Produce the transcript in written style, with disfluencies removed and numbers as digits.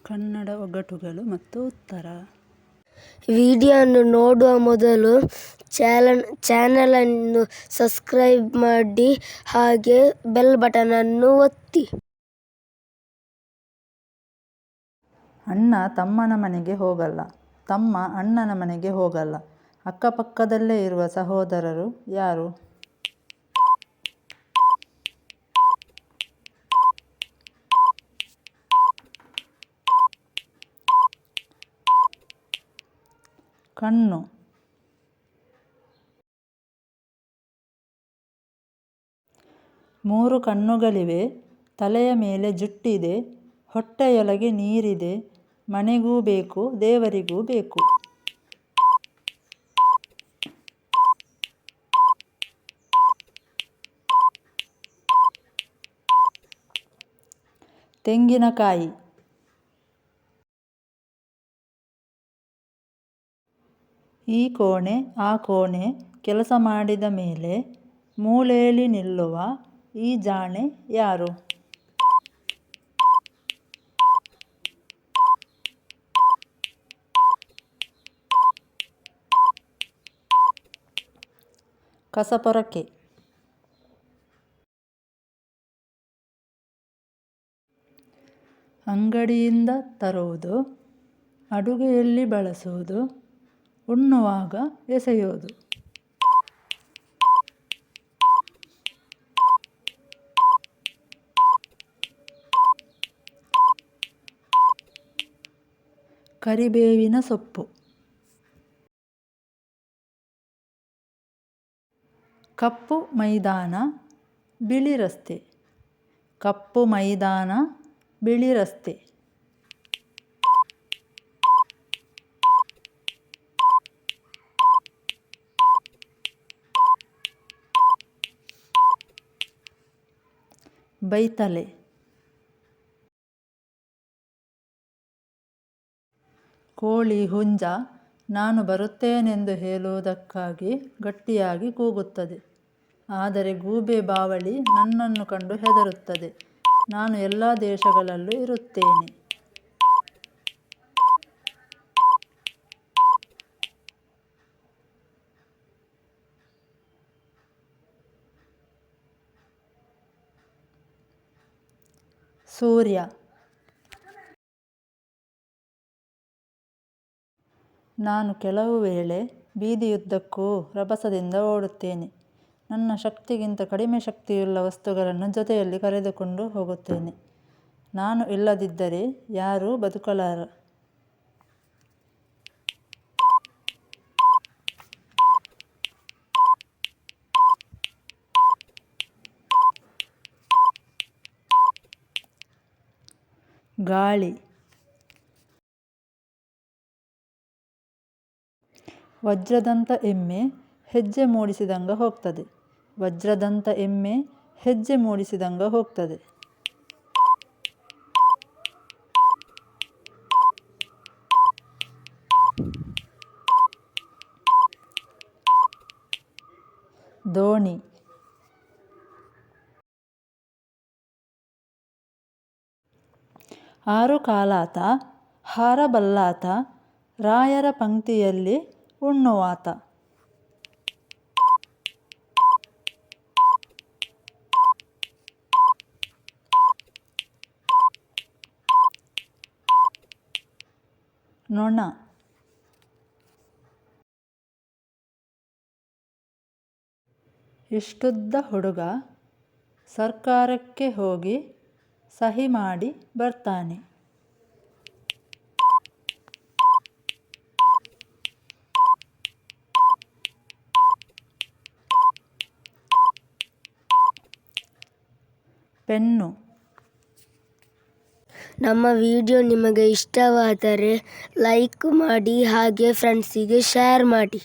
ಕನ್ನಡ ಒಗಟುಗಳು ಮತ್ತು ಉತ್ತರ. ವಿಡಿಯೋವನ್ನು ನೋಡುವ ಮೊದಲು ಚಾನಲ್ ಅನ್ನು ಸಬ್ಸ್ಕ್ರೈಬ್ ಮಾಡಿ ಹಾಗೆ ಬೆಲ್ ಬಟನ್ ಅನ್ನು ಒತ್ತಿ. ಅಣ್ಣ ತಮ್ಮನ ಮನೆಗೆ ಹೋಗಲ್ಲ, ತಮ್ಮ ಅಣ್ಣನ ಮನೆಗೆ ಹೋಗಲ್ಲ. ಅಕ್ಕಪಕ್ಕದಲ್ಲೇ ಇರುವ ಸಹೋದರರು ಯಾರು? ಕಣ್ಣು. ಮೂರು ಕಣ್ಣುಗಳಿವೆ, ತಲೆಯ ಮೇಲೆ ಜುಟ್ಟಿದೆ, ಹೊಟ್ಟೆಯೊಳಗೆ ನೀರಿದೆ, ಮನೆಗೂ ಬೇಕು ದೇವರಿಗೂ ಬೇಕು. ತೆಂಗಿನಕಾಯಿ. ಈ ಕೋಣೆ ಆ ಕೋಣೆ ಕೆಲಸ ಮಾಡಿದ ಮೇಲೆ ಮೂಲೆಯಲ್ಲಿ ನಿಲ್ಲುವ ಈ ಜಾಣೆ ಯಾರು? ಕಸಪೊರಕೆ. ಅಂಗಡಿಯಿಂದ ತರುವುದು, ಅಡುಗೆಯಲ್ಲಿ ಬಳಸುವುದು, ಉಣ್ಣುವಾಗ ಎಸೆಯೋದು. ಕರಿಬೇವಿನ ಸೊಪ್ಪು. ಕಪ್ಪು ಮೈದಾನ, ಬಿಳಿ ರಸ್ತೆ. ಕಪ್ಪು ಮೈದಾನ, ಬಿಳಿ ರಸ್ತೆ. ಬೈತಲೆ. ಕೋಳಿ ಹುಂಜ ನಾನು ಬರುತ್ತೇನೆಂದು ಹೇಳುವುದಕ್ಕಾಗಿ ಗಟ್ಟಿಯಾಗಿ ಕೂಗುತ್ತದೆ. ಆದರೆ ಗೂಬೆ ಬಾವಳಿ ನನ್ನನ್ನು ಕಂಡು ಹೆದರುತ್ತದೆ. ನಾನು ಎಲ್ಲ ದೇಶಗಳಲ್ಲೂ ಇರುತ್ತೇನೆ. ಸೂರ್ಯ. ನಾನು ಕೆಲವು ವೇಳೆ ಬೀದಿಯುದ್ದಕ್ಕೂ ರಭಸದಿಂದ ಓಡುತ್ತೇನೆ. ನನ್ನ ಶಕ್ತಿಗಿಂತ ಕಡಿಮೆ ಶಕ್ತಿಯುಳ್ಳ ವಸ್ತುಗಳನ್ನು ಜೊತೆಯಲ್ಲಿ ಕರೆದುಕೊಂಡು ಹೋಗುತ್ತೇನೆ. ನಾನು ಇಲ್ಲದಿದ್ದರೆ ಯಾರೂ ಬದುಕಲಾರ. ಗಾಳಿ. ವಜ್ರದಂತ ಎಮ್ಮೆ ಹೆಜ್ಜೆ ಮೂಡಿಸಿದಂಗ ಹೋಗ್ತದೆ. ವಜ್ರದಂತ ಎಮ್ಮೆ ಹೆಜ್ಜೆ ಮೂಡಿಸಿದಂಗ ಹೋಗ್ತದೆ. ದೋಣಿ. ಆರು ಕಾಲಾತ, ಹಾರಬಲ್ಲಾತ, ರಾಯರ ಪಂಕ್ತಿಯಲ್ಲಿ ಉಣ್ಣುವಾತ. ನೊಣ. ಇಷ್ಟುದ್ದ ಹುಡುಗ ಸರ್ಕಾರಕ್ಕೆ ಹೋಗಿ ಸಹಿ ಮಾಡಿ ಬರ್ತಾನೆ. ಪೆನ್ನು. ನಮ್ಮ ವಿಡಿಯೋ ನಿಮಗೆ ಇಷ್ಟವಾದರೆ ಲೈಕ್ ಮಾಡಿ ಹಾಗೆ ಫ್ರೆಂಡ್ಸಿಗೆ ಶೇರ್ ಮಾಡಿ.